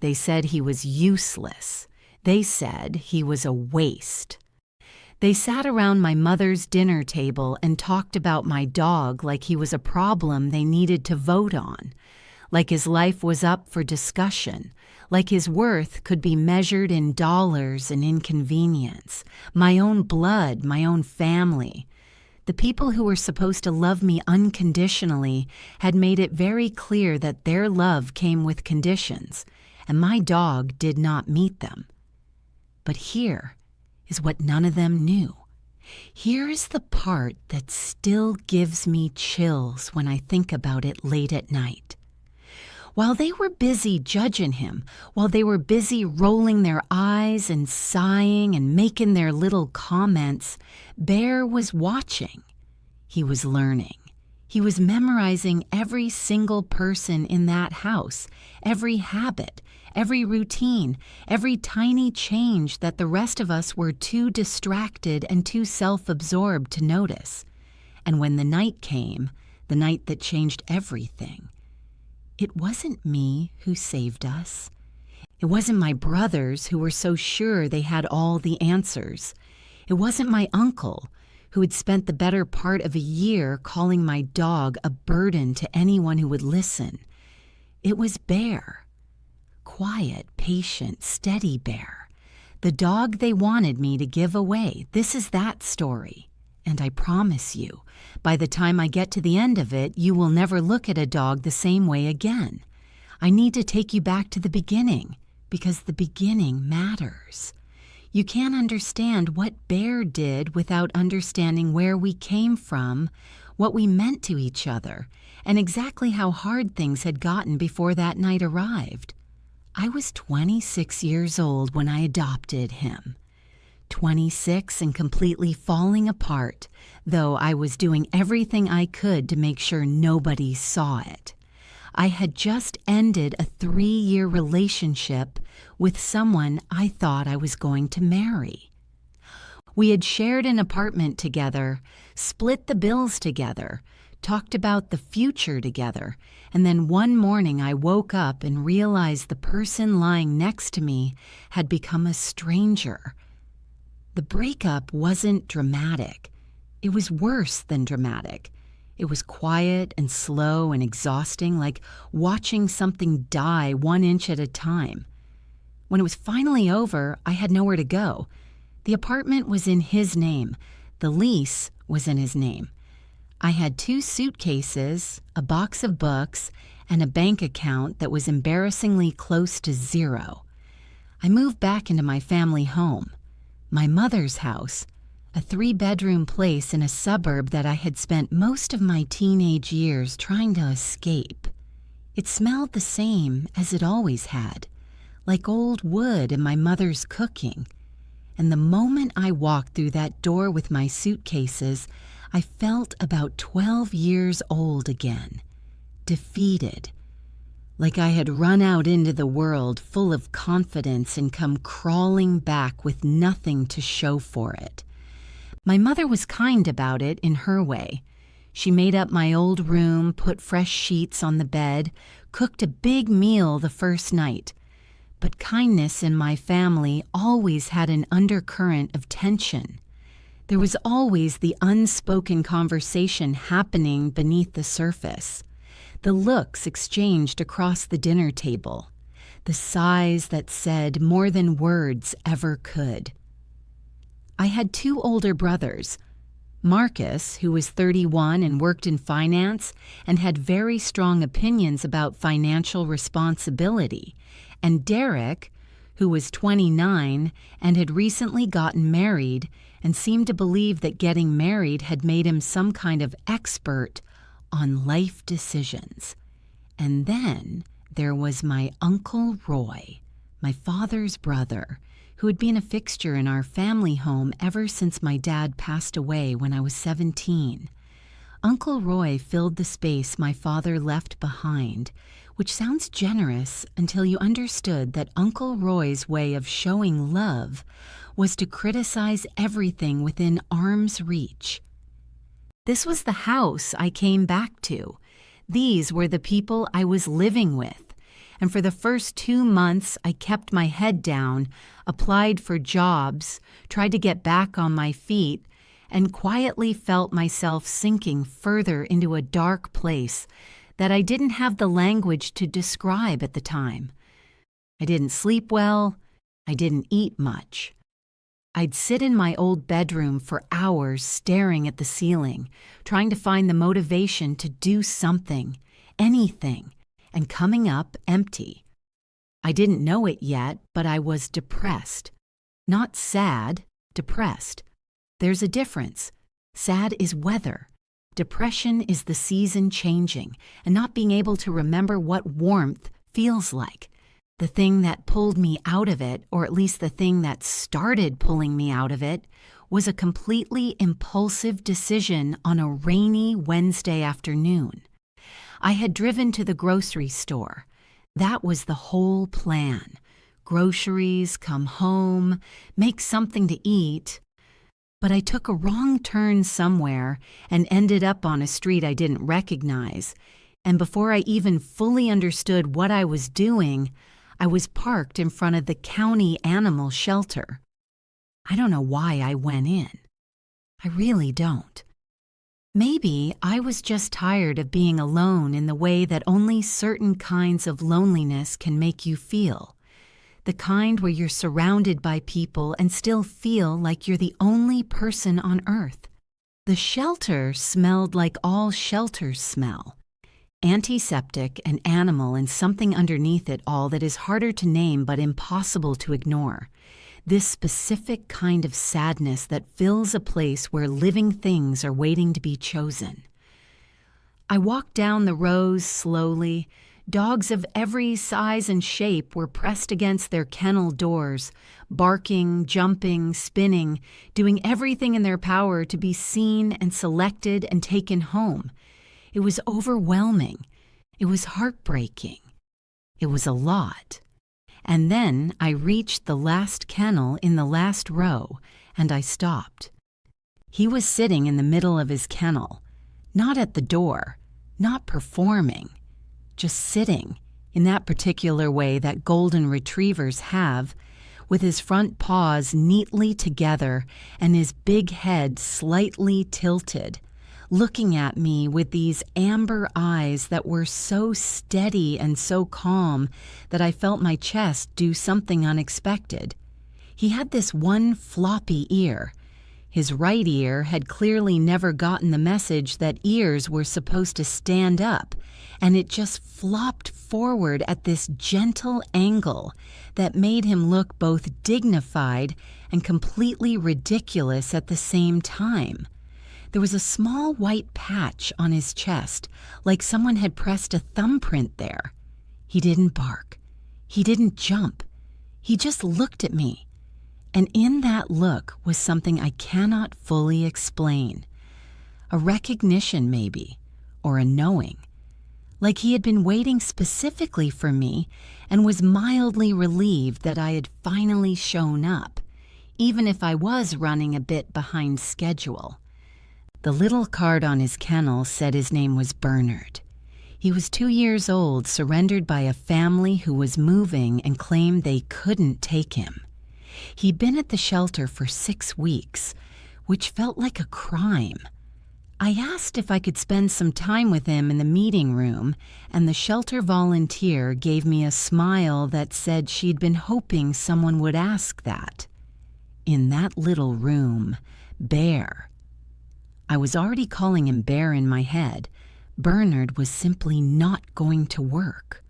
They said he was useless. They said he was a waste. They sat around my mother's dinner table and talked about my dog like he was a problem they needed to vote on, like his life was up for discussion, like his worth could be measured in dollars and inconvenience, my own blood, my own family. The people who were supposed to love me unconditionally had made it very clear that their love came with conditions, and my dog did not meet them. But here is what none of them knew. Here is the part that still gives me chills when I think about it late at night. While they were busy judging him, while they were busy rolling their eyes and sighing and making their little comments, Bear was watching. He was learning. He was memorizing every single person in that house, every habit, every routine, every tiny change that the rest of us were too distracted and too self-absorbed to notice. And when the night came, the night that changed everything, it wasn't me who saved us. It wasn't my brothers who were so sure they had all the answers. It wasn't my uncle who had spent the better part of a year calling my dog a burden to anyone who would listen. It was Bear. Quiet, patient, steady Bear. The dog they wanted me to give away. This is that story. And I promise you, by the time I get to the end of it, you will never look at a dog the same way again. I need to take you back to the beginning, because the beginning matters. You can't understand what Bear did without understanding where we came from, what we meant to each other, and exactly how hard things had gotten before that night arrived. I was 26 years old when I adopted him. 26 and completely falling apart, though I was doing everything I could to make sure nobody saw it. I had just ended a 3-year relationship with someone I thought I was going to marry. We had shared an apartment together, split the bills together, talked about the future together, and then one morning I woke up and realized the person lying next to me had become a stranger. The breakup wasn't dramatic. It was worse than dramatic. It was quiet and slow and exhausting, like watching something die 1 inch at a time. When it was finally over, I had nowhere to go. The apartment was in his name. The lease was in his name. I had 2 suitcases, a box of books, and a bank account that was embarrassingly close to zero. I moved back into my family home. My mother's house, a 3-bedroom place in a suburb that I had spent most of my teenage years trying to escape. It smelled the same as it always had, like old wood and my mother's cooking. And the moment I walked through that door with my suitcases, I felt about 12 years old again, defeated, like I had run out into the world full of confidence and come crawling back with nothing to show for it. My mother was kind about it in her way. She made up my old room, put fresh sheets on the bed, cooked a big meal the first night. But kindness in my family always had an undercurrent of tension. There was always the unspoken conversation happening beneath the surface. The looks exchanged across the dinner table, the sighs that said more than words ever could. I had 2 older brothers, Marcus, who was 31 and worked in finance and had very strong opinions about financial responsibility, and Derek, who was 29 and had recently gotten married and seemed to believe that getting married had made him some kind of expert on life decisions. And then there was my Uncle Roy, my father's brother, who had been a fixture in our family home ever since my dad passed away when I was 17. Uncle Roy filled the space my father left behind, which sounds generous until you understood that Uncle Roy's way of showing love was to criticize everything within arm's reach. This was the house I came back to. These were the people I was living with. And for the first 2 months, I kept my head down, applied for jobs, tried to get back on my feet, and quietly felt myself sinking further into a dark place that I didn't have the language to describe at the time. I didn't sleep well. I didn't eat much. I'd sit in my old bedroom for hours staring at the ceiling, trying to find the motivation to do something, anything, and coming up empty. I didn't know it yet, but I was depressed. Not sad, depressed. There's a difference. Sad is weather. Depression is the season changing and not being able to remember what warmth feels like. The thing that pulled me out of it, or at least the thing that started pulling me out of it, was a completely impulsive decision on a rainy Wednesday afternoon. I had driven to the grocery store. That was the whole plan. Groceries, come home, make something to eat. But I took a wrong turn somewhere and ended up on a street I didn't recognize. And before I even fully understood what I was doing, I was parked in front of the county animal shelter. I don't know why I went in. I really don't. Maybe I was just tired of being alone in the way that only certain kinds of loneliness can make you feel. The kind where you're surrounded by people and still feel like you're the only person on earth. The shelter smelled like all shelters smell. Antiseptic, an animal, and something underneath it all that is harder to name but impossible to ignore. This specific kind of sadness that fills a place where living things are waiting to be chosen. I walked down the rows slowly. Dogs of every size and shape were pressed against their kennel doors, barking, jumping, spinning, doing everything in their power to be seen and selected and taken home. It was overwhelming. It was heartbreaking. It was a lot. And then I reached the last kennel in the last row, and I stopped. He was sitting in the middle of his kennel, not at the door, not performing, just sitting in that particular way that golden retrievers have, with his front paws neatly together and his big head slightly tilted, looking at me with these amber eyes that were so steady and so calm that I felt my chest do something unexpected. He had this one floppy ear. His right ear had clearly never gotten the message that ears were supposed to stand up, and it just flopped forward at this gentle angle that made him look both dignified and completely ridiculous at the same time. There was a small white patch on his chest, like someone had pressed a thumbprint there. He didn't bark. He didn't jump. He just looked at me. And in that look was something I cannot fully explain. A recognition, maybe, or a knowing. Like he had been waiting specifically for me and was mildly relieved that I had finally shown up, even if I was running a bit behind schedule. The little card on his kennel said his name was Bernard. He was 2 years old, surrendered by a family who was moving and claimed they couldn't take him. He'd been at the shelter for 6 weeks, which felt like a crime. I asked if I could spend some time with him in the meeting room, and the shelter volunteer gave me a smile that said she'd been hoping someone would ask that. In that little room, Bear. I was already calling him Bear in my head. Bernard was simply not going to work.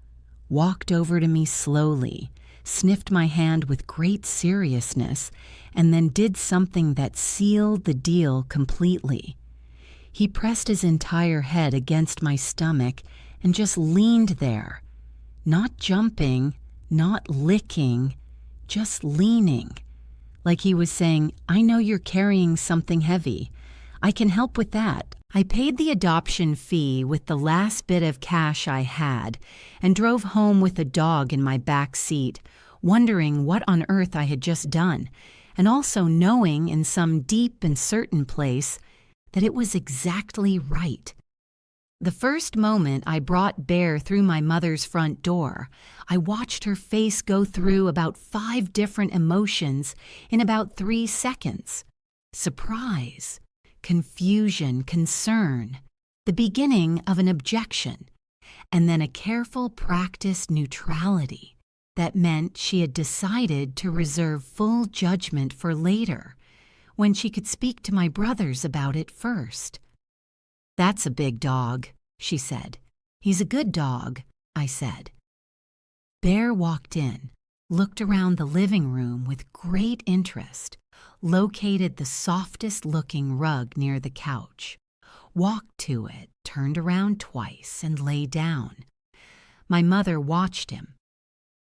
Walked over to me slowly, sniffed my hand with great seriousness, and then did something that sealed the deal completely. He pressed his entire head against my stomach and just leaned there, not jumping, not licking, just leaning, like he was saying, "I know you're carrying something heavy. I can help with that." I paid the adoption fee with the last bit of cash I had and drove home with the dog in my back seat, wondering what on earth I had just done, and also knowing in some deep and certain place that it was exactly right. The first moment I brought Bear through my mother's front door, I watched her face go through about 5 different emotions in about 3 seconds. Surprise, confusion, concern, the beginning of an objection, and then a careful practiced neutrality that meant she had decided to reserve full judgment for later, when she could speak to my brothers about it first. "That's a big dog," she said. "He's a good dog," I said. Bear walked in, looked around the living room with great interest, located the softest-looking rug near the couch, walked to it, turned around twice, and lay down. My mother watched him.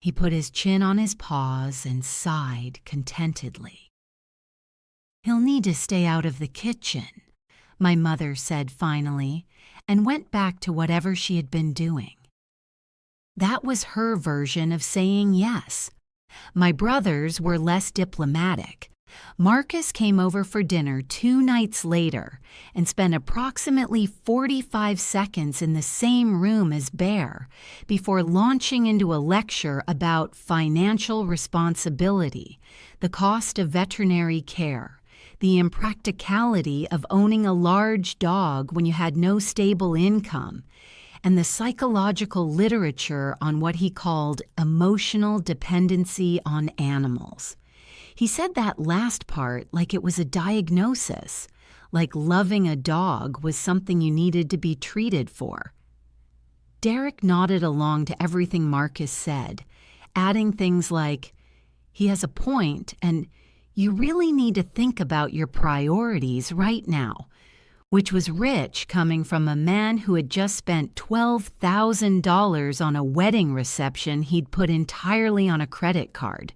He put his chin on his paws and sighed contentedly. "He'll need to stay out of the kitchen," my mother said finally, and went back to whatever she had been doing. That was her version of saying yes. My brothers were less diplomatic. Marcus came over for dinner 2 nights later and spent approximately 45 seconds in the same room as Bear before launching into a lecture about financial responsibility, the cost of veterinary care, the impracticality of owning a large dog when you had no stable income, and the psychological literature on what he called emotional dependency on animals. He said that last part like it was a diagnosis, like loving a dog was something you needed to be treated for. Derek nodded along to everything Marcus said, adding things like, "He has a point, and you really need to think about your priorities right now," which was rich coming from a man who had just spent $12,000 on a wedding reception he'd put entirely on a credit card.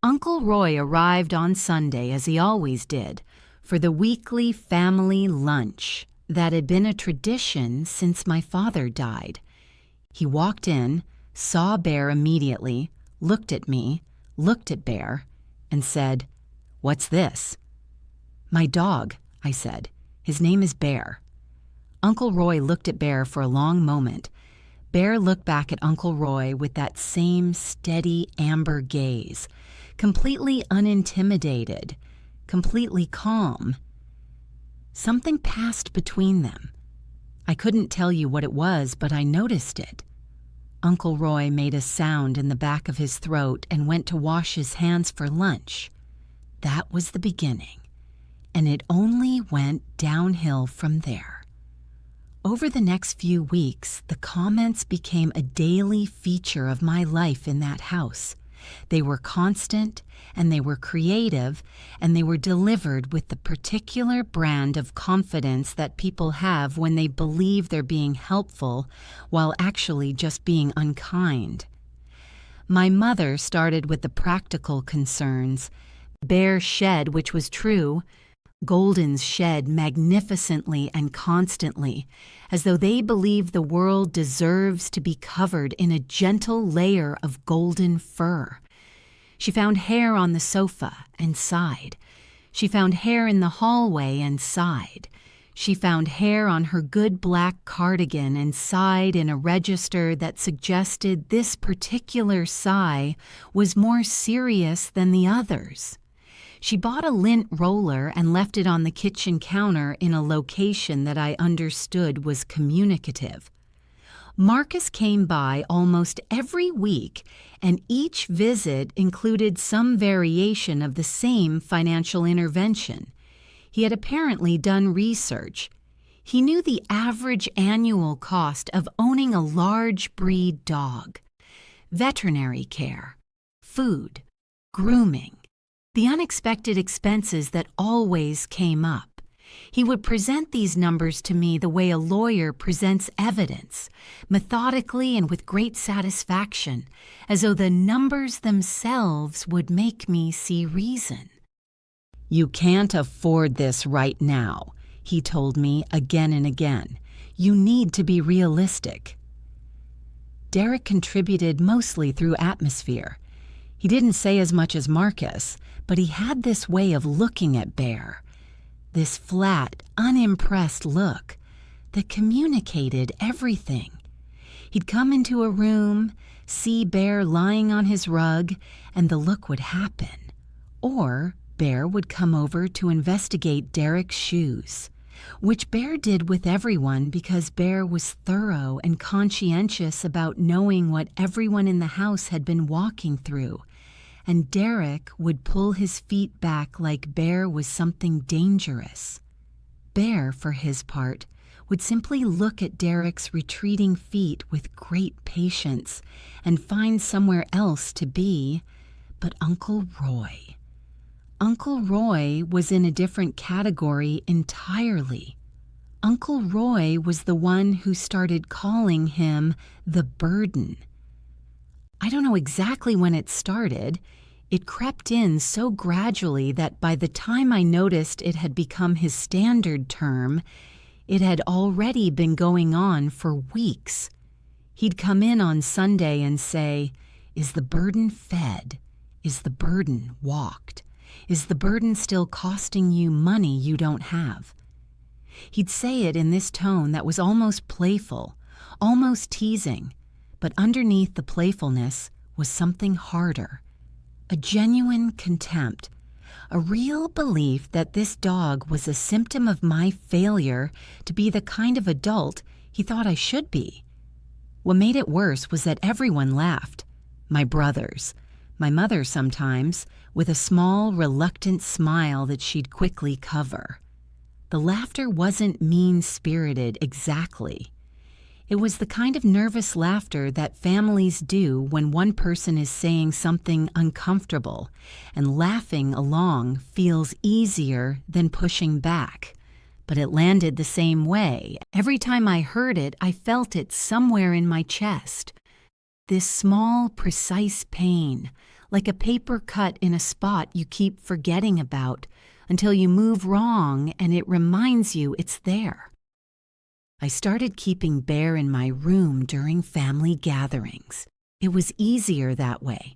Uncle Roy arrived on Sunday, as he always did, for the weekly family lunch that had been a tradition since my father died. He walked in, saw Bear immediately, looked at me, looked at Bear, and said, "What's this?" "My dog," I said. "His name is Bear." Uncle Roy looked at Bear for a long moment. Bear looked back at Uncle Roy with that same steady amber gaze, completely unintimidated, completely calm. Something passed between them. I couldn't tell you what it was, but I noticed it. Uncle Roy made a sound in the back of his throat and went to wash his hands for lunch. That was the beginning, and it only went downhill from there. Over the next few weeks, the comments became a daily feature of my life in that house. They were constant, and they were creative, and they were delivered with the particular brand of confidence that people have when they believe they're being helpful while actually just being unkind. My mother started with the practical concerns. Bear shed, which was true. Goldens shed magnificently and constantly, as though they believe the world deserves to be covered in a gentle layer of golden fur. She found hair on the sofa and sighed. She found hair in the hallway and sighed. She found hair on her good black cardigan and sighed in a register that suggested this particular sigh was more serious than the others. She bought a lint roller and left it on the kitchen counter in a location that I understood was communicative. Marcus came by almost every week, and each visit included some variation of the same financial intervention. He had apparently done research. He knew the average annual cost of owning a large breed dog: veterinary care, food, grooming, the unexpected expenses that always came up. He would present these numbers to me the way a lawyer presents evidence, methodically and with great satisfaction, as though the numbers themselves would make me see reason. "You can't afford this right now," he told me again and again. "You need to be realistic." Derek contributed mostly through atmosphere. He didn't say as much as Marcus, but he had this way of looking at Bear, this flat, unimpressed look, that communicated everything. He'd come into a room, see Bear lying on his rug, and the look would happen. Or Bear would come over to investigate Derek's shoes, which Bear did with everyone because Bear was thorough and conscientious about knowing what everyone in the house had been walking through. And Derek would pull his feet back like Bear was something dangerous. Bear, for his part, would simply look at Derek's retreating feet with great patience and find somewhere else to be. But Uncle Roy was in a different category entirely. Uncle Roy was the one who started calling him the burden. I don't know exactly when it started. It crept in so gradually that by the time I noticed it had become his standard term, it had already been going on for weeks. He'd come in on Sunday and say, "Is the burden fed? Is the burden walked? Is the burden still costing you money you don't have?" He'd say it in this tone that was almost playful, almost teasing, but underneath the playfulness was something harder, a genuine contempt, a real belief that this dog was a symptom of my failure to be the kind of adult he thought I should be. What made it worse was that everyone laughed. My brothers, my mother sometimes, with a small, reluctant smile that she'd quickly cover. The laughter wasn't mean-spirited exactly. It was the kind of nervous laughter that families do when one person is saying something uncomfortable, and laughing along feels easier than pushing back. But it landed the same way. Every time I heard it, I felt it somewhere in my chest. This small, precise pain, like a paper cut in a spot you keep forgetting about until you move wrong and it reminds you it's there. I started keeping Bear in my room during family gatherings. It was easier that way.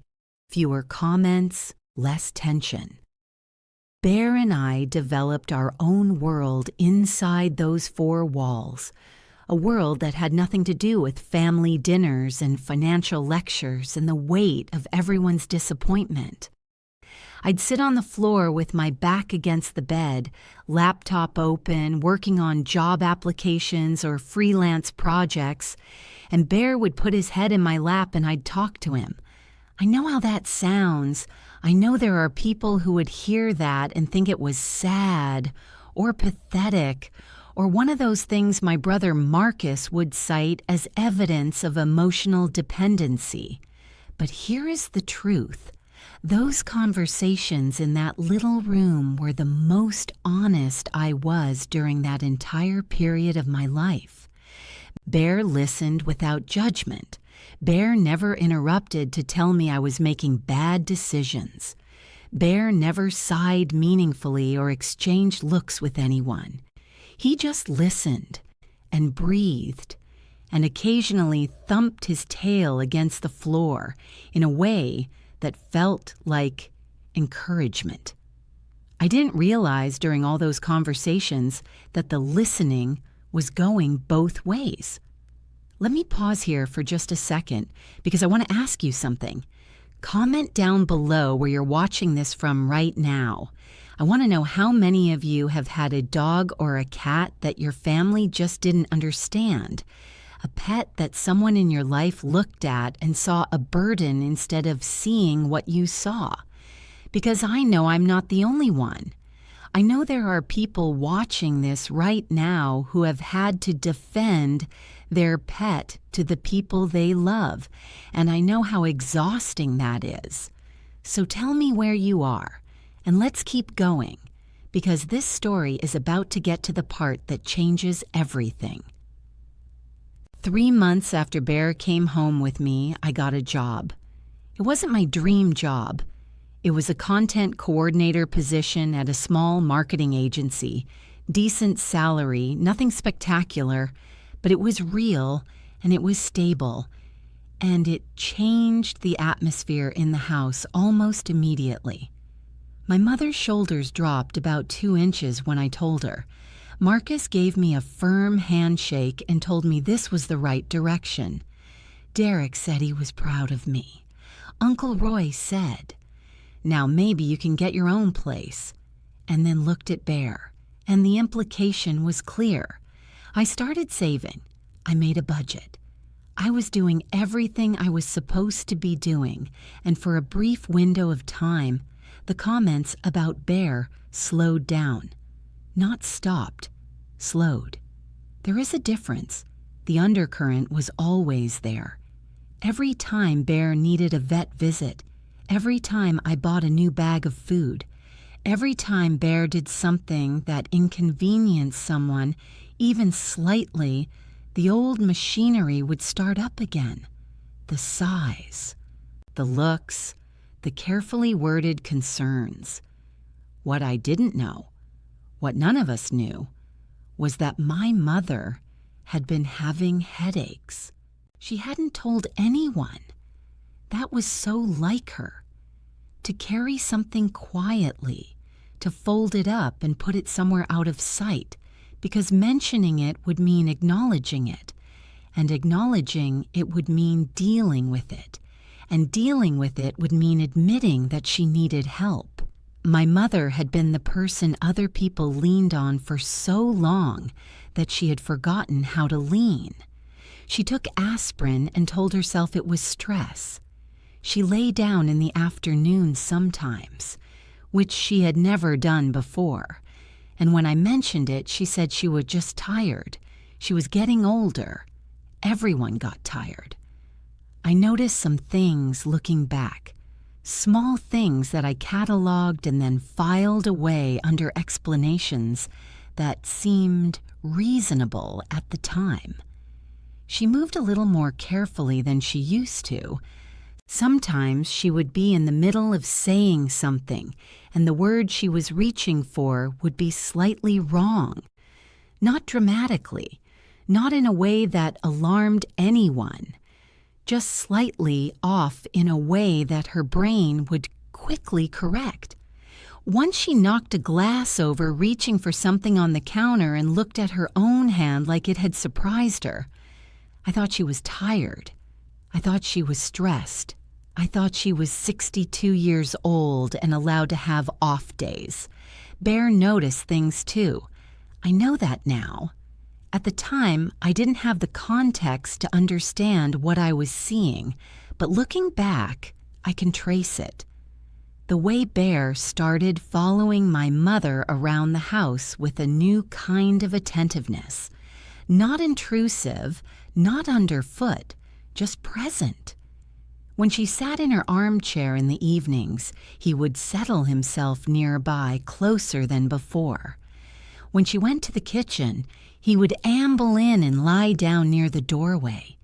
Fewer comments, less tension. Bear and I developed our own world inside those four walls, a world that had nothing to do with family dinners and financial lectures and the weight of everyone's disappointment. I'd sit on the floor with my back against the bed, laptop open, working on job applications or freelance projects, and Bear would put his head in my lap and I'd talk to him. I know how that sounds. I know there are people who would hear that and think it was sad or pathetic or one of those things my brother Marcus would cite as evidence of emotional dependency. But here is the truth. Those conversations in that little room were the most honest I was during that entire period of my life. Bear listened without judgment. Bear never interrupted to tell me I was making bad decisions. Bear never sighed meaningfully or exchanged looks with anyone. He just listened and breathed and occasionally thumped his tail against the floor in a way that felt like encouragement. I didn't realize during all those conversations that the listening was going both ways. Let me pause here for just a second because I want to ask you something. Comment down below where you're watching this from right now. I want to know how many of you have had a dog or a cat that your family just didn't understand. A pet that someone in your life looked at and saw a burden instead of seeing what you saw. Because I know I'm not the only one. I know there are people watching this right now who have had to defend their pet to the people they love, and I know how exhausting that is. So tell me where you are, and let's keep going, because this story is about to get to the part that changes everything. 3 months after Bear came home with me, I got a job. It wasn't my dream job. It was a content coordinator position at a small marketing agency, decent salary, nothing spectacular, but it was real and it was stable, and it changed the atmosphere in the house almost immediately. My mother's shoulders dropped about 2 inches when I told her. Marcus gave me a firm handshake and told me this was the right direction. Derek said he was proud of me. Uncle Roy said, "Now maybe you can get your own place," and then looked at Bear, and the implication was clear. I started saving. I made a budget. I was doing everything I was supposed to be doing, and for a brief window of time, the comments about Bear slowed down. Not stopped, slowed. There is a difference. The undercurrent was always there. Every time Bear needed a vet visit, every time I bought a new bag of food, every time Bear did something that inconvenienced someone, even slightly, the old machinery would start up again. The sighs, the looks, the carefully worded concerns. What I didn't know, what none of us knew, was that my mother had been having headaches. She hadn't told anyone. That was so like her. To carry something quietly, to fold it up and put it somewhere out of sight, because mentioning it would mean acknowledging it, and acknowledging it would mean dealing with it, and dealing with it would mean admitting that she needed help. My mother had been the person other people leaned on for so long that she had forgotten how to lean. She took aspirin and told herself it was stress. She lay down in the afternoon sometimes, which she had never done before. And when I mentioned it, she said she was just tired. She was getting older. Everyone got tired. I noticed some things looking back, small things that I cataloged and then filed away under explanations that seemed reasonable at the time. She moved a little more carefully than she used to. Sometimes she would be in the middle of saying something, and the word she was reaching for would be slightly wrong. Not dramatically, not in a way that alarmed anyone, just slightly off in a way that her brain would quickly correct. Once she knocked a glass over reaching for something on the counter and looked at her own hand like it had surprised her. I thought she was tired. I thought she was stressed. I thought she was 62 years old and allowed to have off days. Bear noticed things too. I know that now. At the time, I didn't have the context to understand what I was seeing, but looking back, I can trace it. The way Bear started following my mother around the house with a new kind of attentiveness. Not intrusive, not underfoot, just present. When she sat in her armchair in the evenings, he would settle himself nearby, closer than before. When she went to the kitchen, he would amble in and lie down near the doorway.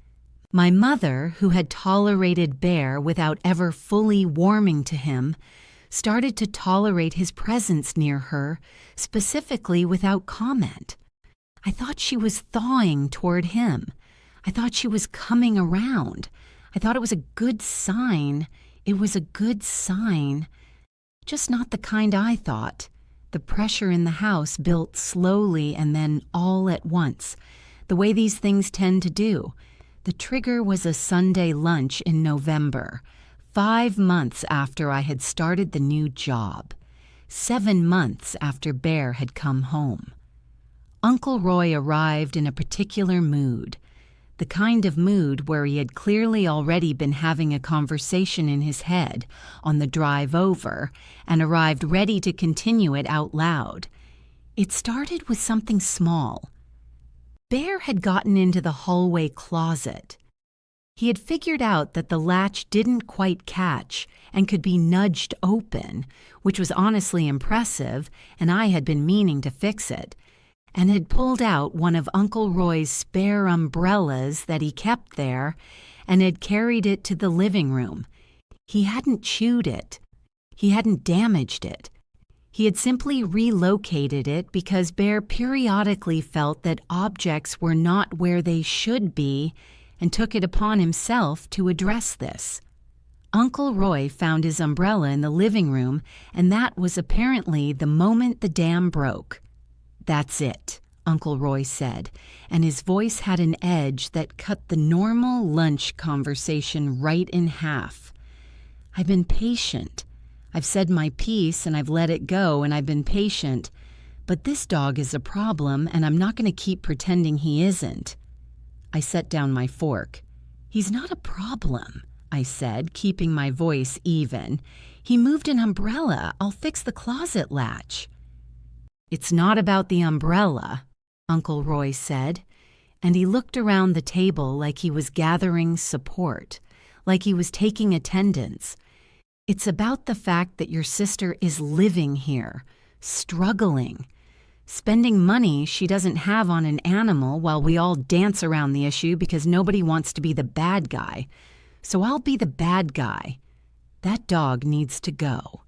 My mother, who had tolerated Bear without ever fully warming to him, started to tolerate his presence near her, specifically without comment. I thought she was thawing toward him. I thought she was coming around. I thought it was a good sign. It was a good sign. Just not the kind I thought. The pressure in the house built slowly and then all at once, the way these things tend to do. The trigger was a Sunday lunch in November, 5 months after I had started the new job, 7 months after Bear had come home. Uncle Roy arrived in a particular mood, the kind of mood where he had clearly already been having a conversation in his head on the drive over and arrived ready to continue it out loud. It started with something small. Bear had gotten into the hallway closet. He had figured out that the latch didn't quite catch and could be nudged open, which was honestly impressive, and I had been meaning to fix it, and had pulled out one of Uncle Roy's spare umbrellas that he kept there and had carried it to the living room. He hadn't chewed it. He hadn't damaged it. He had simply relocated it because Bear periodically felt that objects were not where they should be and took it upon himself to address this. Uncle Roy found his umbrella in the living room, and that was apparently the moment the dam broke. That's it. Uncle Roy said, and his voice had an edge that cut the normal lunch conversation right in half. I've been patient. I've said my piece and I've let it go and I've been patient. But this dog is a problem and I'm not going to keep pretending he isn't. I set down my fork. He's not a problem, I said, keeping my voice even. He moved an umbrella. I'll fix the closet latch. It's not about the umbrella, Uncle Roy said, and he looked around the table like he was gathering support, like he was taking attendance. It's about the fact that your sister is living here, struggling, spending money she doesn't have on an animal while we all dance around the issue because nobody wants to be the bad guy. So I'll be the bad guy. That dog needs to go.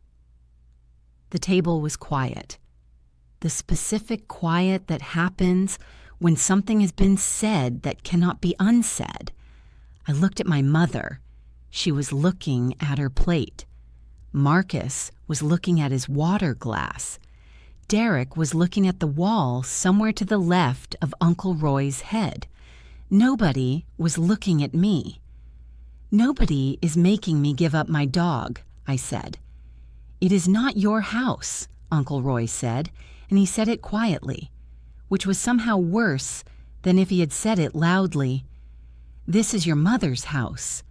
The table was quiet. The specific quiet that happens when something has been said that cannot be unsaid. I looked at my mother. She was looking at her plate. Marcus was looking at his water glass. Derek was looking at the wall somewhere to the left of Uncle Roy's head. Nobody was looking at me. Nobody is making me give up my dog, I said. It is not your house, Uncle Roy said, and he said it quietly, which was somehow worse than if he had said it loudly. This is your mother's house,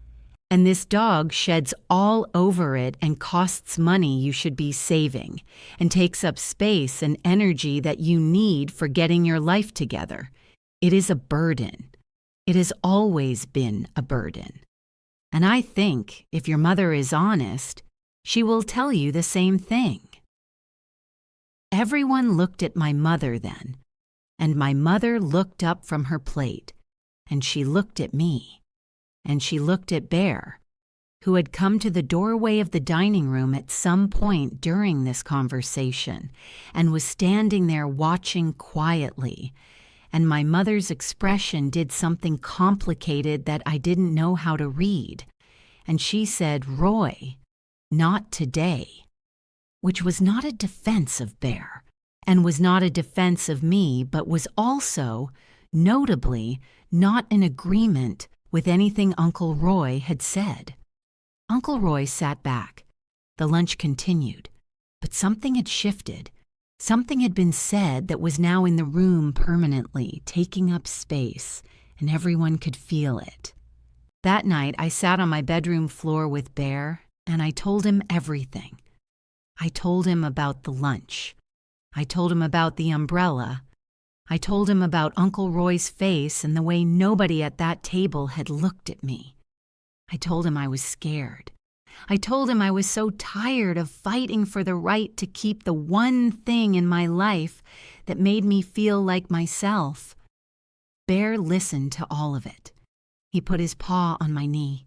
and this dog sheds all over it and costs money you should be saving, and takes up space and energy that you need for getting your life together. It is a burden. It has always been a burden. And I think if your mother is honest, she will tell you the same thing. Everyone looked at my mother then, and my mother looked up from her plate, and she looked at me, and she looked at Bear, who had come to the doorway of the dining room at some point during this conversation, and was standing there watching quietly, and my mother's expression did something complicated that I didn't know how to read, and she said, "Roy, not today," which was not a defense of Bear, and was not a defense of me, but was also, notably, not in agreement with anything Uncle Roy had said. Uncle Roy sat back. The lunch continued, but something had shifted. Something had been said that was now in the room permanently, taking up space, and everyone could feel it. That night, I sat on my bedroom floor with Bear, and I told him everything. I told him about the lunch. I told him about the umbrella. I told him about Uncle Roy's face and the way nobody at that table had looked at me. I told him I was scared. I told him I was so tired of fighting for the right to keep the one thing in my life that made me feel like myself. Bear listened to all of it. He put his paw on my knee.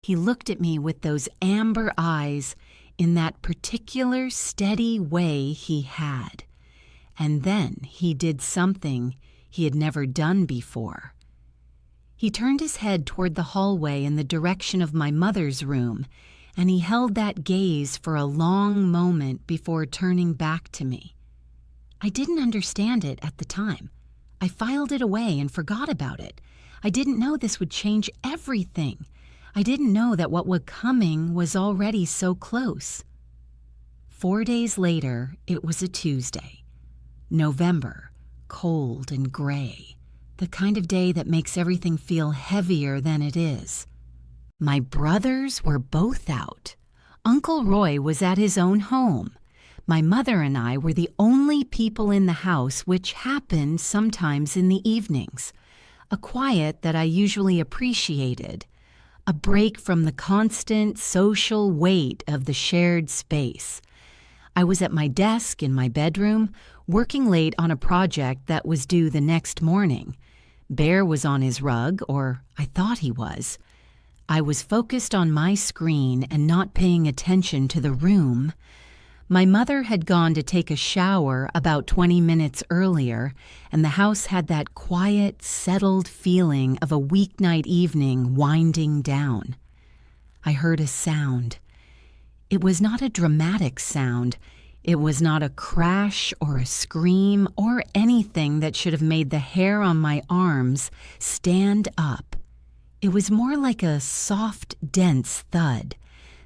He looked at me with those amber eyes in that particular steady way he had. And then he did something he had never done before. He turned his head toward the hallway in the direction of my mother's room, and he held that gaze for a long moment before turning back to me. I didn't understand it at the time. I filed it away and forgot about it. I didn't know this would change everything. I didn't know that what was coming was already so close. 4 days later, it was a Tuesday. November, cold and gray, the kind of day that makes everything feel heavier than it is. My brothers were both out. Uncle Roy was at his own home. My mother and I were the only people in the house, which happened sometimes in the evenings. A quiet that I usually appreciated. A break from the constant social weight of the shared space. I was at my desk in my bedroom, working late on a project that was due the next morning. Bear was on his rug, or I thought he was. I was focused on my screen and not paying attention to the room. My mother had gone to take a shower about 20 minutes earlier, and the house had that quiet, settled feeling of a weeknight evening winding down. I heard a sound. It was not a dramatic sound. It was not a crash or a scream or anything that should have made the hair on my arms stand up. It was more like a soft, dense thud,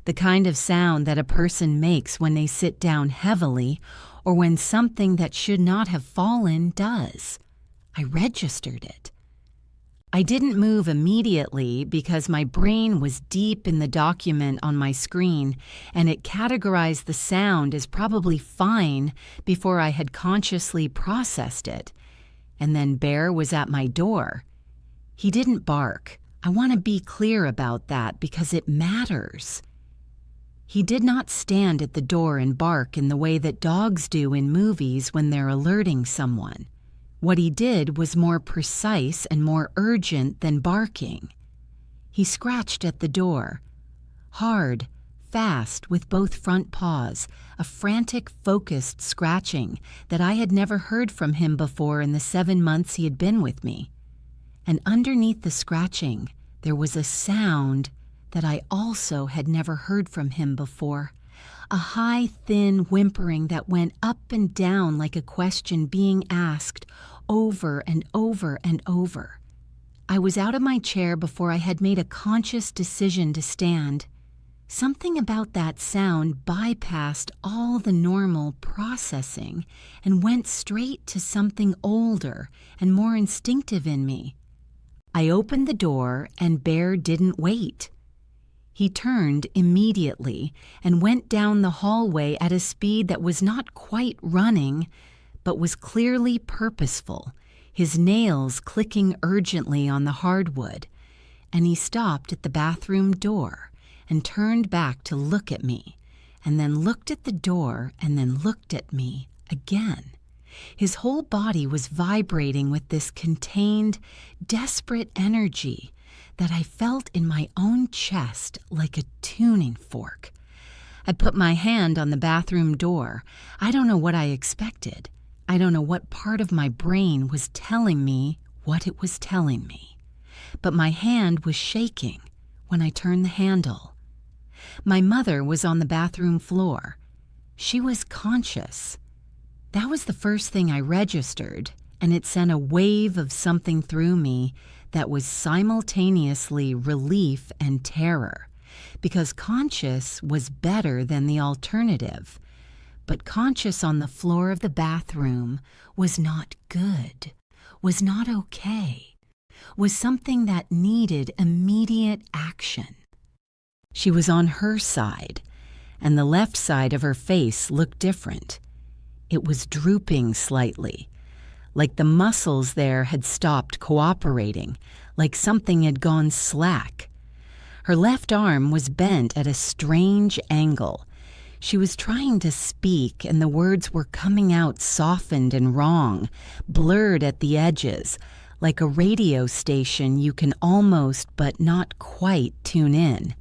the kind of sound that a person makes when they sit down heavily or when something that should not have fallen does. I registered it. I didn't move immediately because my brain was deep in the document on my screen, and it categorized the sound as probably fine before I had consciously processed it. And then Bear was at my door. He didn't bark. I want to be clear about that because it matters. He did not stand at the door and bark in the way that dogs do in movies when they're alerting someone. What he did was more precise and more urgent than barking. He scratched at the door, hard, fast, with both front paws, a frantic, focused scratching that I had never heard from him before in the 7 months he had been with me. And underneath the scratching, there was a sound that I also had never heard from him before. A high, thin whimpering that went up and down like a question being asked over and over and over. I was out of my chair before I had made a conscious decision to stand. Something about that sound bypassed all the normal processing and went straight to something older and more instinctive in me. I opened the door and Bear didn't wait. He turned immediately and went down the hallway at a speed that was not quite running, but was clearly purposeful, his nails clicking urgently on the hardwood. And he stopped at the bathroom door and turned back to look at me, and then looked at the door and then looked at me again. His whole body was vibrating with this contained, desperate energy that I felt in my own chest like a tuning fork. I put my hand on the bathroom door. I don't know what I expected. I don't know what part of my brain was telling me what it was telling me. But my hand was shaking when I turned the handle. My mother was on the bathroom floor. She was conscious. That was the first thing I registered, and it sent a wave of something through me that was simultaneously relief and terror, because conscious was better than the alternative. But conscious on the floor of the bathroom was not good, was not okay, was something that needed immediate action. She was on her side, and the left side of her face looked different. It was drooping slightly, like the muscles there had stopped cooperating, like something had gone slack. Her left arm was bent at a strange angle. She was trying to speak, and the words were coming out softened and wrong, blurred at the edges, like a radio station you can almost but not quite tune in.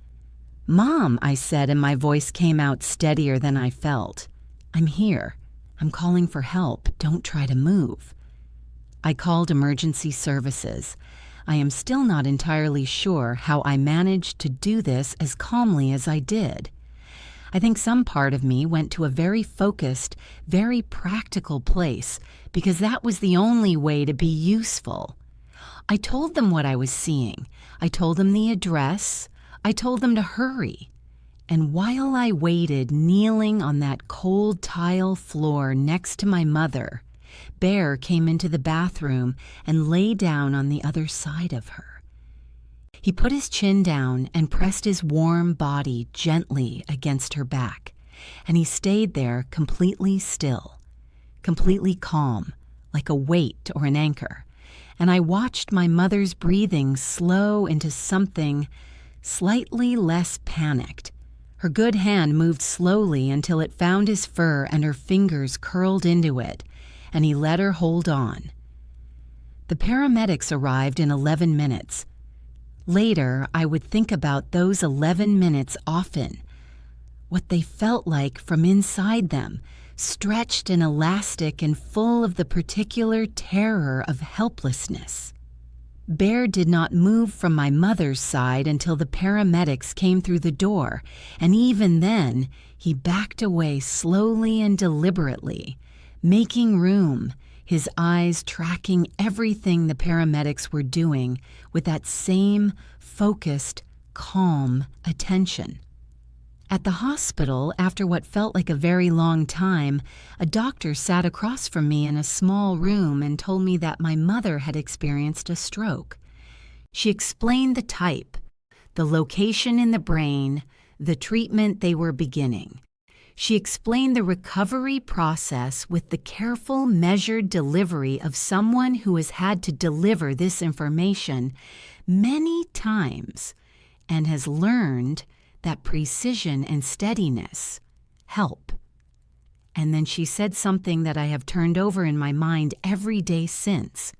"Mom," I said, and my voice came out steadier than I felt. "I'm here. I'm calling for help. Don't try to move." I called emergency services. I am still not entirely sure how I managed to do this as calmly as I did. I think some part of me went to a very focused, very practical place because that was the only way to be useful. I told them what I was seeing. I told them the address. I told them to hurry. And while I waited, kneeling on that cold tile floor next to my mother, Bear came into the bathroom and lay down on the other side of her. He put his chin down and pressed his warm body gently against her back, and he stayed there completely still, completely calm, like a weight or an anchor. And I watched my mother's breathing slow into something slightly less panicked. Her good hand moved slowly until it found his fur and her fingers curled into it, and he let her hold on. The paramedics arrived in 11 minutes. Later, I would think about those 11 minutes often, what they felt like from inside them, stretched and elastic and full of the particular terror of helplessness. Bear did not move from my mother's side until the paramedics came through the door, and even then, he backed away slowly and deliberately, making room, his eyes tracking everything the paramedics were doing with that same focused, calm attention. At the hospital, after what felt like a very long time, a doctor sat across from me in a small room and told me that my mother had experienced a stroke. She explained the type, the location in the brain, the treatment they were beginning. She explained the recovery process with the careful, measured delivery of someone who has had to deliver this information many times and has learned that precision and steadiness help. And then she said something that I have turned over in my mind every day since.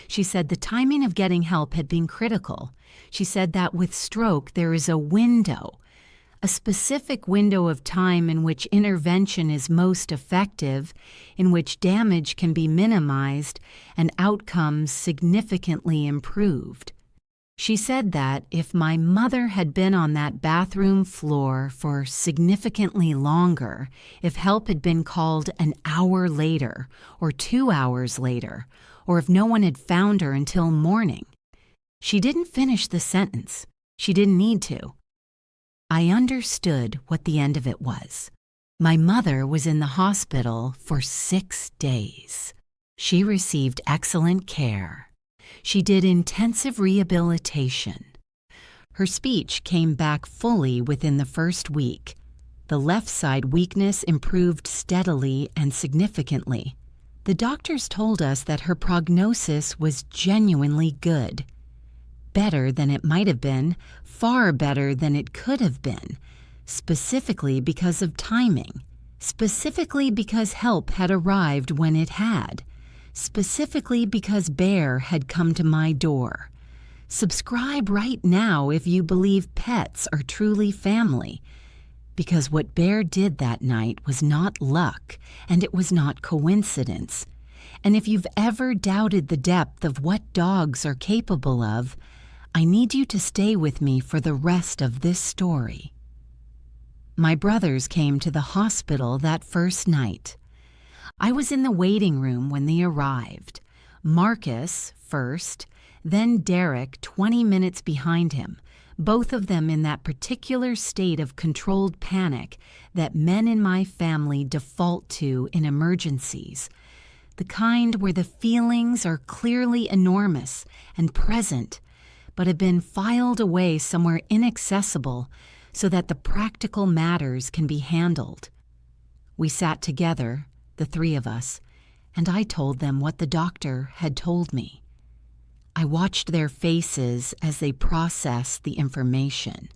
She said the timing of getting help had been critical. She said that with stroke there is a window, a specific window of time in which intervention is most effective, in which damage can be minimized and outcomes significantly improved. She said that if my mother had been on that bathroom floor for significantly longer, if help had been called an hour later or 2 hours later, or if no one had found her until morning. She didn't finish the sentence. She didn't need to. I understood what the end of it was. My mother was in the hospital for 6 days. She received excellent care. She did intensive rehabilitation. Her speech came back fully within the first week. The left side weakness improved steadily and significantly. The doctors told us that her prognosis was genuinely good. Better than it might have been, far better than it could have been, specifically because of timing, specifically because help had arrived when it had, specifically because Bear had come to my door. Subscribe right now if you believe pets are truly family, because what Bear did that night was not luck, and it was not coincidence. And if you've ever doubted the depth of what dogs are capable of, I need you to stay with me for the rest of this story. My brothers came to the hospital that first night. I was in the waiting room when they arrived. Marcus first, then Derek 20 minutes behind him, both of them in that particular state of controlled panic that men in my family default to in emergencies, the kind where the feelings are clearly enormous and present, but have been filed away somewhere inaccessible so that the practical matters can be handled. We sat together, the three of us, and I told them what the doctor had told me. I watched their faces as they processed the information,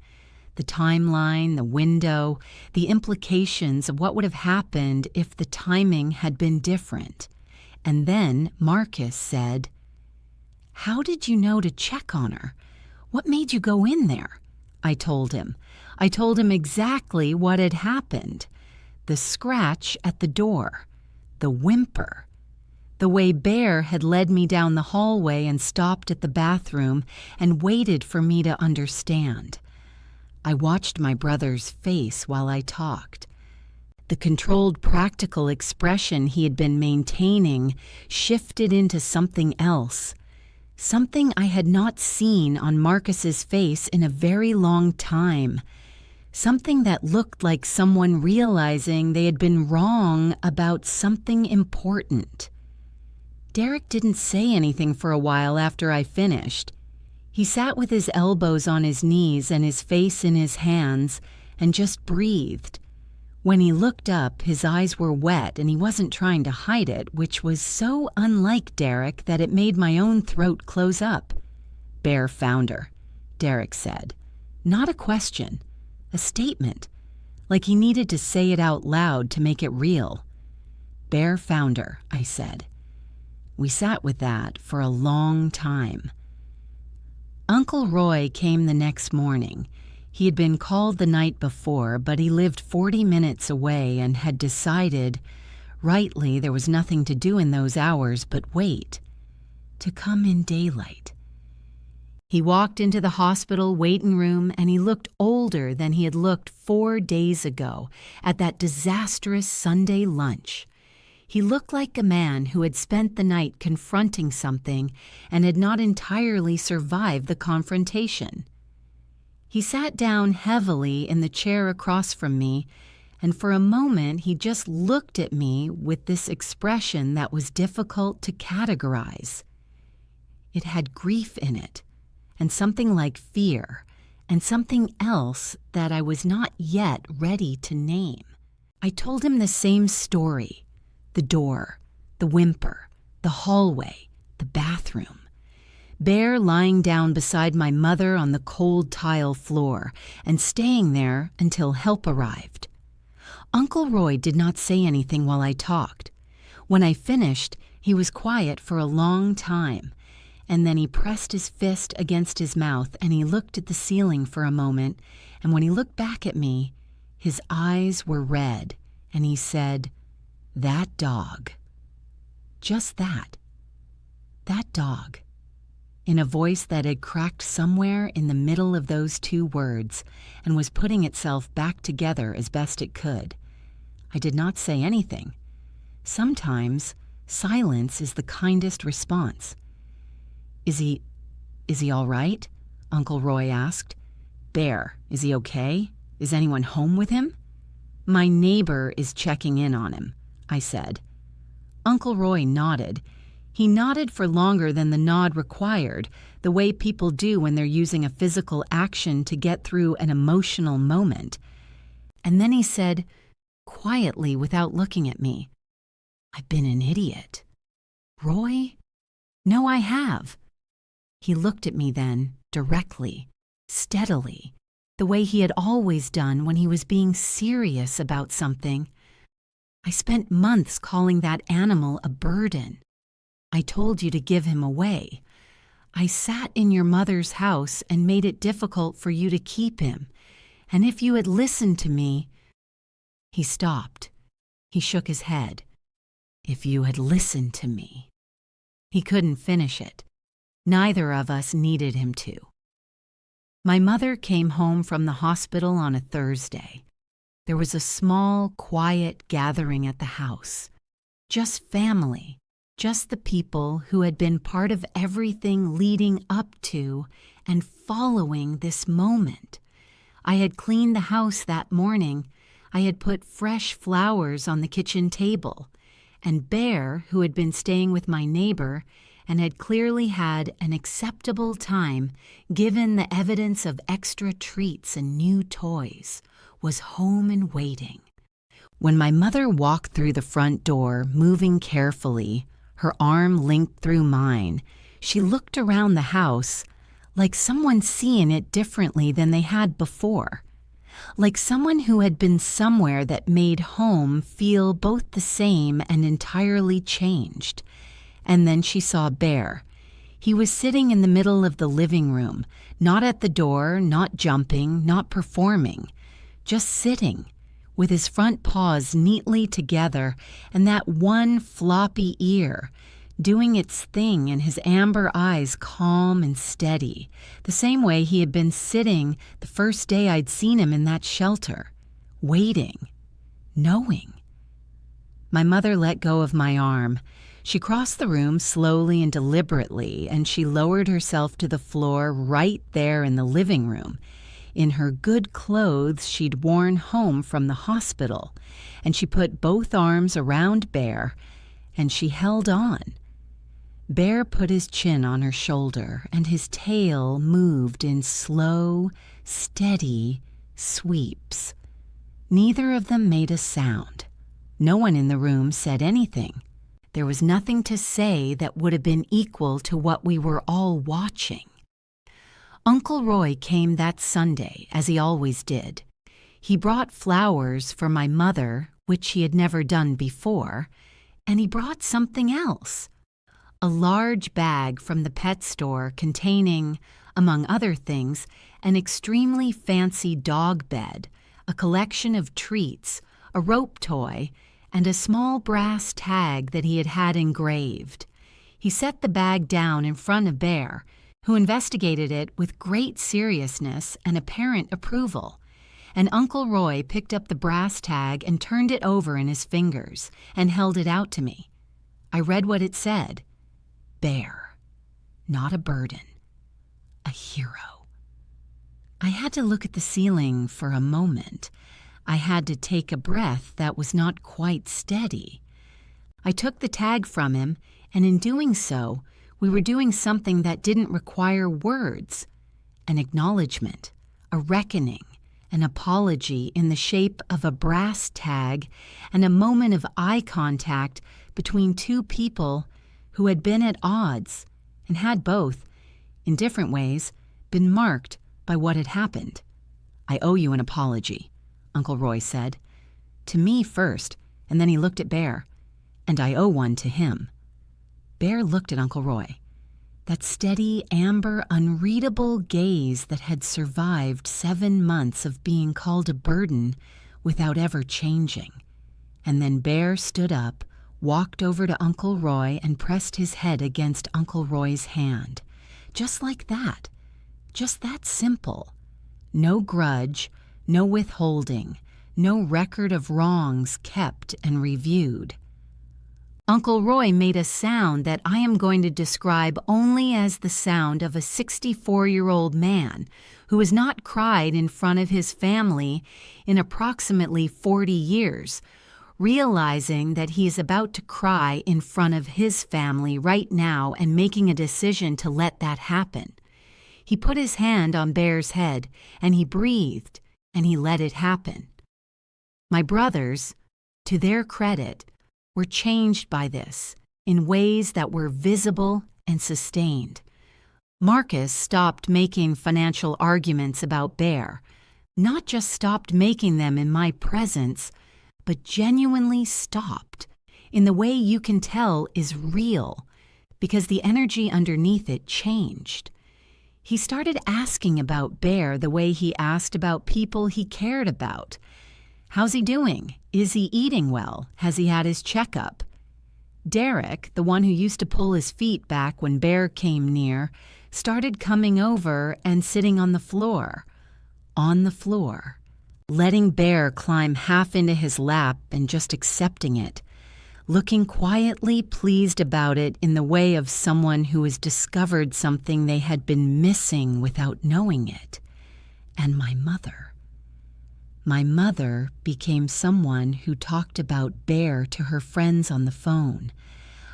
the timeline, the window, the implications of what would have happened if the timing had been different. And then Marcus said, "How did you know to check on her? What made you go in there?" I told him. I told him exactly what had happened. The scratch at the door. The whimper. The way Bear had led me down the hallway and stopped at the bathroom and waited for me to understand. I watched my brother's face while I talked. The controlled, practical expression he had been maintaining shifted into something else, something I had not seen on Marcus's face in a very long time, something that looked like someone realizing they had been wrong about something important. Derek didn't say anything for a while after I finished. He sat with his elbows on his knees and his face in his hands and just breathed. When he looked up, his eyes were wet and he wasn't trying to hide it, which was so unlike Derek that it made my own throat close up. "Bear found her," Derek said. Not a question. A statement, like he needed to say it out loud to make it real. "Bear found her," I said. We sat with that for a long time. Uncle Roy came the next morning. He had been called the night before, but he lived 40 minutes away and had decided, rightly, there was nothing to do in those hours but wait, to come in daylight. He walked into the hospital waiting room and he looked older than he had looked 4 days ago at that disastrous Sunday lunch. He looked like a man who had spent the night confronting something and had not entirely survived the confrontation. He sat down heavily in the chair across from me, and for a moment he just looked at me with this expression that was difficult to categorize. It had grief in it, and something like fear, and something else that I was not yet ready to name. I told him the same story: the door, the whimper, the hallway, the bathroom. Bear lying down beside my mother on the cold tile floor and staying there until help arrived. Uncle Roy did not say anything while I talked. When I finished, he was quiet for a long time, and then he pressed his fist against his mouth and he looked at the ceiling for a moment, and when he looked back at me, his eyes were red, and he said, "That dog." Just that. That dog. In a voice that had cracked somewhere in the middle of those two words and was putting itself back together as best it could. I did not say anything. Sometimes silence is the kindest response. Is he all right?" Uncle Roy asked. "Bear, is he okay? Is anyone home with him?" "My neighbor is checking in on him," I said. Uncle Roy nodded. He nodded for longer than the nod required, the way people do when they're using a physical action to get through an emotional moment. And then he said, quietly without looking at me, "I've been an idiot." "Roy?" "No, I have." He looked at me then, directly, steadily, the way he had always done when he was being serious about something. "I spent months calling that animal a burden. I told you to give him away. I sat in your mother's house and made it difficult for you to keep him. And if you had listened to me—" He stopped. He shook his head. "If you had listened to me." He couldn't finish it. Neither of us needed him to. My mother came home from the hospital on a Thursday. There was a small, quiet gathering at the house. Just family. Just the people who had been part of everything leading up to and following this moment. I had cleaned the house that morning. I had put fresh flowers on the kitchen table. And Bear, who had been staying with my neighbor and had clearly had an acceptable time given the evidence of extra treats and new toys, was home and waiting. When my mother walked through the front door, moving carefully, her arm linked through mine, she looked around the house like someone seeing it differently than they had before, like someone who had been somewhere that made home feel both the same and entirely changed. And then she saw Bear. He was sitting in the middle of the living room, not at the door, not jumping, not performing, just sitting, with his front paws neatly together and that one floppy ear, doing its thing and his amber eyes calm and steady, the same way he had been sitting the first day I'd seen him in that shelter, waiting, knowing. My mother let go of my arm. She crossed the room slowly and deliberately, and she lowered herself to the floor right there in the living room, in her good clothes she'd worn home from the hospital, and she put both arms around Bear, and she held on. Bear put his chin on her shoulder, and his tail moved in slow, steady sweeps. Neither of them made a sound. No one in the room said anything. There was nothing to say that would have been equal to what we were all watching. Uncle Roy came that Sunday, as he always did. He brought flowers for my mother, which he had never done before, and he brought something else. A large bag from the pet store containing, among other things, an extremely fancy dog bed, a collection of treats, a rope toy, and a small brass tag that he had had engraved. He set the bag down in front of Bear, who investigated it with great seriousness and apparent approval. And Uncle Roy picked up the brass tag and turned it over in his fingers and held it out to me. I read what it said. Bear, not a burden, a hero. I had to look at the ceiling for a moment. I had to take a breath that was not quite steady. I took the tag from him, and in doing so, we were doing something that didn't require words. An acknowledgement, a reckoning, an apology in the shape of a brass tag, and a moment of eye contact between two people who had been at odds and had both, in different ways, been marked by what had happened. I owe you an apology, Uncle Roy said. To me first, and then he looked at Bear. And I owe one to him. Bear looked at Uncle Roy. That steady, amber, unreadable gaze that had survived 7 months of being called a burden without ever changing. And then Bear stood up, walked over to Uncle Roy, and pressed his head against Uncle Roy's hand. Just like that. Just that simple. No grudge, no withholding, no record of wrongs kept and reviewed. Uncle Roy made a sound that I am going to describe only as the sound of a 64-year-old man who has not cried in front of his family in approximately 40 years, realizing that he is about to cry in front of his family right now and making a decision to let that happen. He put his hand on Bear's head, and he breathed, and he let it happen. My brothers, to their credit, were changed by this in ways that were visible and sustained. Marcus stopped making financial arguments about Bear, not just stopped making them in my presence, but genuinely stopped, in the way you can tell is real, because the energy underneath it changed. He started asking about Bear the way he asked about people he cared about. How's he doing? Is he eating well? Has he had his checkup? Derek, the one who used to pull his feet back when Bear came near, started coming over and sitting on the floor. On the floor. Letting Bear climb half into his lap and just accepting it. Looking quietly pleased about it in the way of someone who has discovered something they had been missing without knowing it. And my mother. My mother became someone who talked about Bear to her friends on the phone.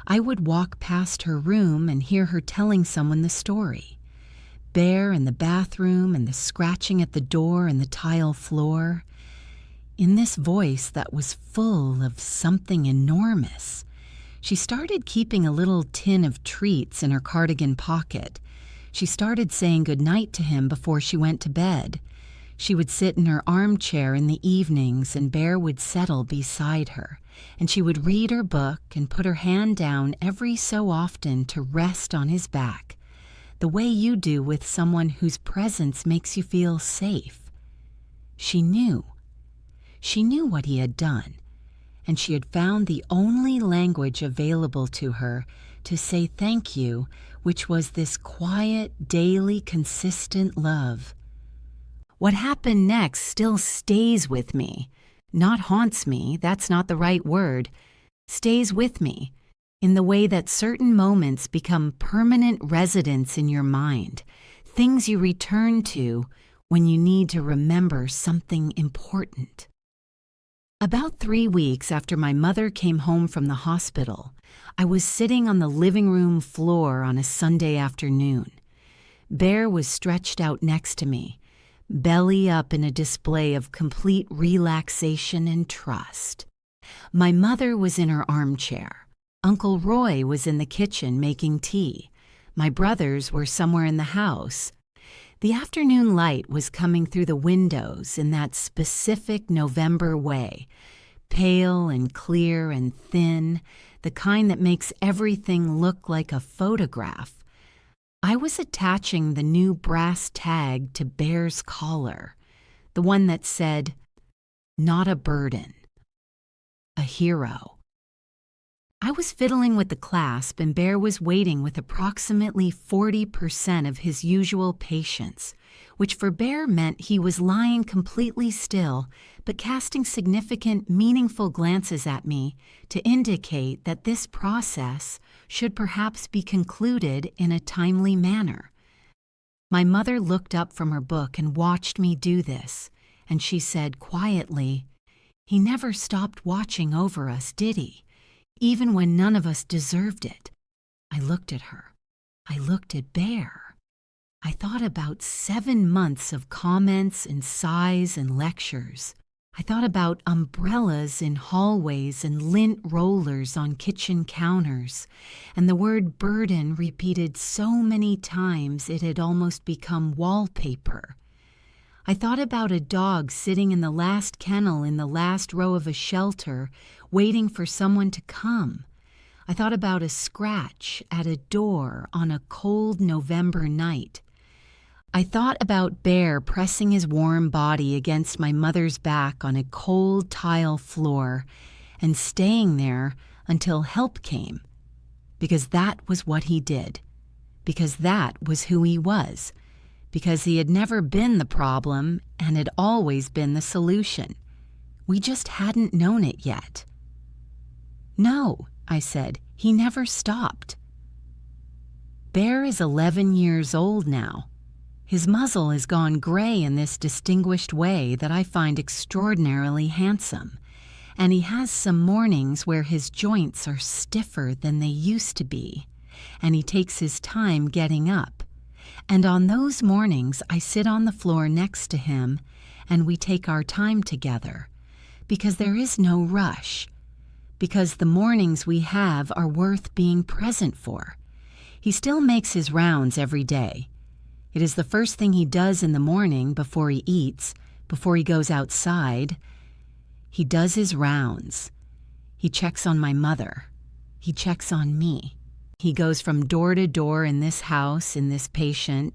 I would walk past her room and hear her telling someone the story. Bear in the bathroom and the scratching at the door and the tile floor. In this voice that was full of something enormous. She started keeping a little tin of treats in her cardigan pocket. She started saying goodnight to him before she went to bed. She would sit in her armchair in the evenings and Bear would settle beside her, and she would read her book and put her hand down every so often to rest on his back, the way you do with someone whose presence makes you feel safe. She knew. She knew what he had done, and she had found the only language available to her to say thank you, which was this quiet, daily, consistent love. What happened next still stays with me. Not haunts me, that's not the right word. Stays with me, in the way that certain moments become permanent residents in your mind, things you return to when you need to remember something important. About 3 weeks after my mother came home from the hospital, I was sitting on the living room floor on a Sunday afternoon. Bear was stretched out next to me, belly up in a display of complete relaxation and trust. My mother was in her armchair. Uncle Roy was in the kitchen making tea. My brothers were somewhere in the house. The afternoon light was coming through the windows in that specific November way, pale and clear and thin, the kind that makes everything look like a photograph. I was attaching the new brass tag to Bear's collar, the one that said, "Not a burden, a hero." I was fiddling with the clasp and Bear was waiting with approximately 40% of his usual patience, which for Bear meant he was lying completely still but casting significant, meaningful glances at me to indicate that this process should perhaps be concluded in a timely manner. My mother looked up from her book and watched me do this, and she said quietly, "He never stopped watching over us, did he? Even when none of us deserved it." I looked at her. I looked at Bear. I thought about 7 months of comments and sighs and lectures. I thought about umbrellas in hallways and lint rollers on kitchen counters, and the word burden repeated so many times it had almost become wallpaper. I thought about a dog sitting in the last kennel in the last row of a shelter, waiting for someone to come. I thought about a scratch at a door on a cold November night. I thought about Bear pressing his warm body against my mother's back on a cold tile floor and staying there until help came. Because that was what he did. Because that was who he was. Because he had never been the problem and had always been the solution. We just hadn't known it yet. "No," I said, "he never stopped." Bear is 11 years old now. His muzzle has gone gray in this distinguished way that I find extraordinarily handsome, and he has some mornings where his joints are stiffer than they used to be, and he takes his time getting up. And on those mornings, I sit on the floor next to him, and we take our time together, because there is no rush, because the mornings we have are worth being present for. He still makes his rounds every day. It is the first thing he does in the morning before he eats, before he goes outside. He does his rounds. He checks on my mother. He checks on me. He goes from door to door in this house, in this patient,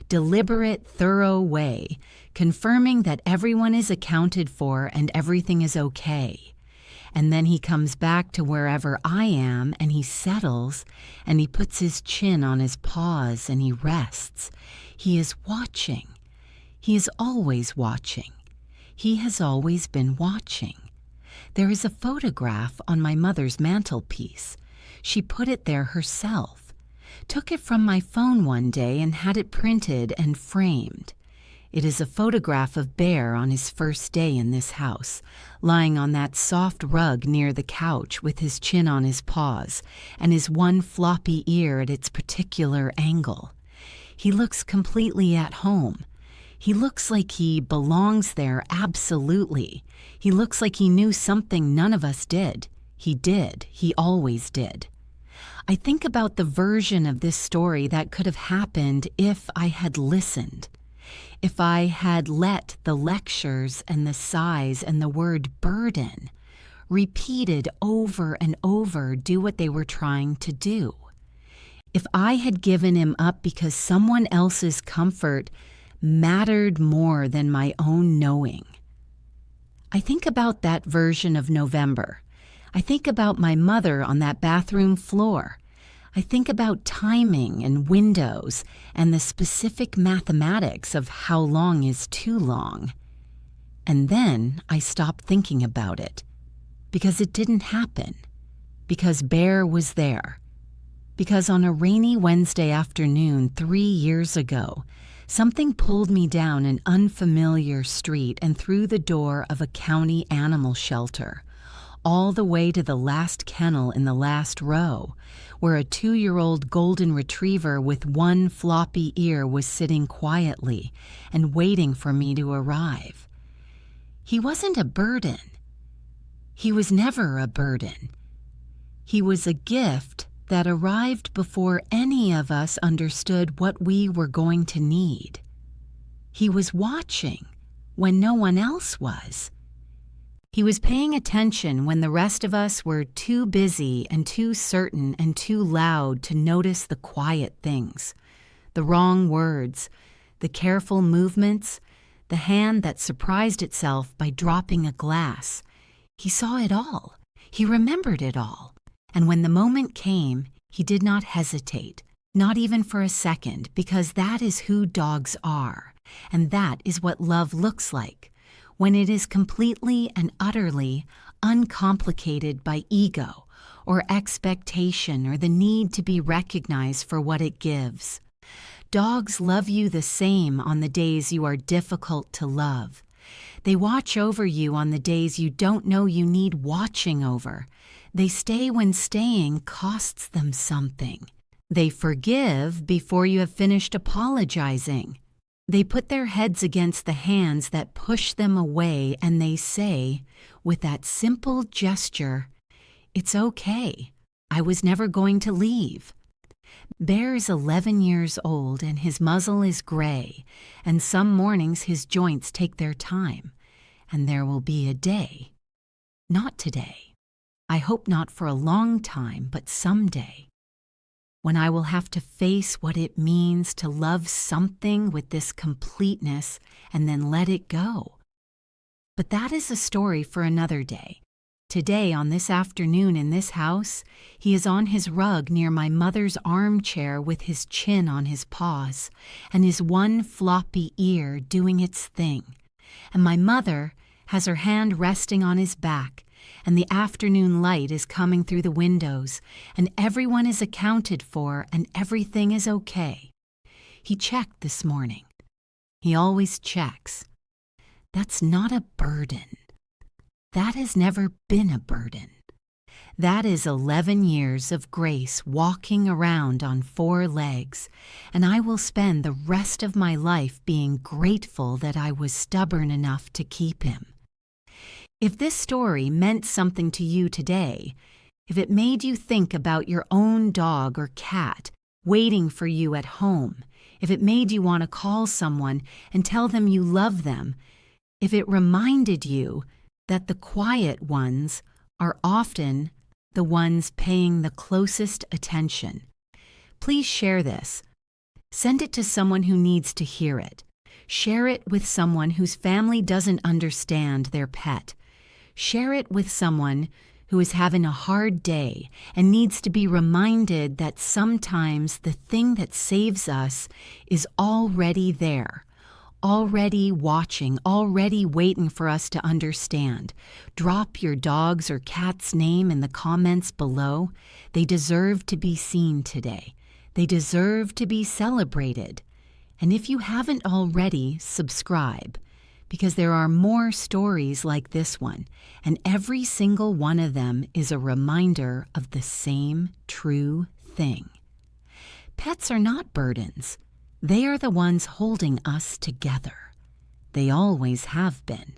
deliberate, thorough way, confirming that everyone is accounted for and everything is okay. And then he comes back to wherever I am and he settles and he puts his chin on his paws and he rests. He is watching. He is always watching. He has always been watching. There is a photograph on my mother's mantelpiece. She put it there herself, took it from my phone one day and had it printed and framed. It is a photograph of Bear on his first day in this house, lying on that soft rug near the couch with his chin on his paws and his one floppy ear at its particular angle. He looks completely at home. He looks like he belongs there absolutely. He looks like he knew something none of us did. He did. He always did. I think about the version of this story that could have happened if I had listened. If I had let the lectures and the sighs and the word burden, repeated over and over, do what they were trying to do. If I had given him up because someone else's comfort mattered more than my own knowing. I think about that version of November. I think about my mother on that bathroom floor. I think about timing and windows and the specific mathematics of how long is too long. And then I stop thinking about it because it didn't happen, because Bear was there, because on a rainy Wednesday afternoon 3 years ago, something pulled me down an unfamiliar street and through the door of a county animal shelter, all the way to the last kennel in the last row, where a 2-year-old golden retriever with one floppy ear was sitting quietly and waiting for me to arrive. He wasn't a burden. He was never a burden. He was a gift that arrived before any of us understood what we were going to need. He was watching when no one else was. He was paying attention when the rest of us were too busy and too certain and too loud to notice the quiet things, the wrong words, the careful movements, the hand that surprised itself by dropping a glass. He saw it all. He remembered it all. And when the moment came, he did not hesitate, not even for a second, because that is who dogs are, and that is what love looks like, when it is completely and utterly uncomplicated by ego or expectation or the need to be recognized for what it gives. Dogs love you the same on the days you are difficult to love. They watch over you on the days you don't know you need watching over. They stay when staying costs them something. They forgive before you have finished apologizing. They put their heads against the hands that push them away, and they say, with that simple gesture, "It's okay. I was never going to leave." Bear is 11 years old and his muzzle is gray, and some mornings his joints take their time, and there will be a day. Not today. I hope not for a long time, but someday, when I will have to face what it means to love something with this completeness and then let it go. But that is a story for another day. Today, on this afternoon in this house, he is on his rug near my mother's armchair with his chin on his paws and his one floppy ear doing its thing. And my mother has her hand resting on his back, and the afternoon light is coming through the windows, and everyone is accounted for, and everything is okay. He checked this morning. He always checks. That's not a burden. That has never been a burden. That is 11 years of Grace walking around on 4 legs, and I will spend the rest of my life being grateful that I was stubborn enough to keep him. If this story meant something to you today, if it made you think about your own dog or cat waiting for you at home, if it made you want to call someone and tell them you love them, if it reminded you that the quiet ones are often the ones paying the closest attention, please share this. Send it to someone who needs to hear it. Share it with someone whose family doesn't understand their pet. Share it with someone who is having a hard day and needs to be reminded that sometimes the thing that saves us is already there, already watching, already waiting for us to understand. Drop your dog's or cat's name in the comments below. They deserve to be seen today. They deserve to be celebrated. And if you haven't already, subscribe, because there are more stories like this one, and every single one of them is a reminder of the same true thing. Pets are not burdens. They are the ones holding us together. They always have been.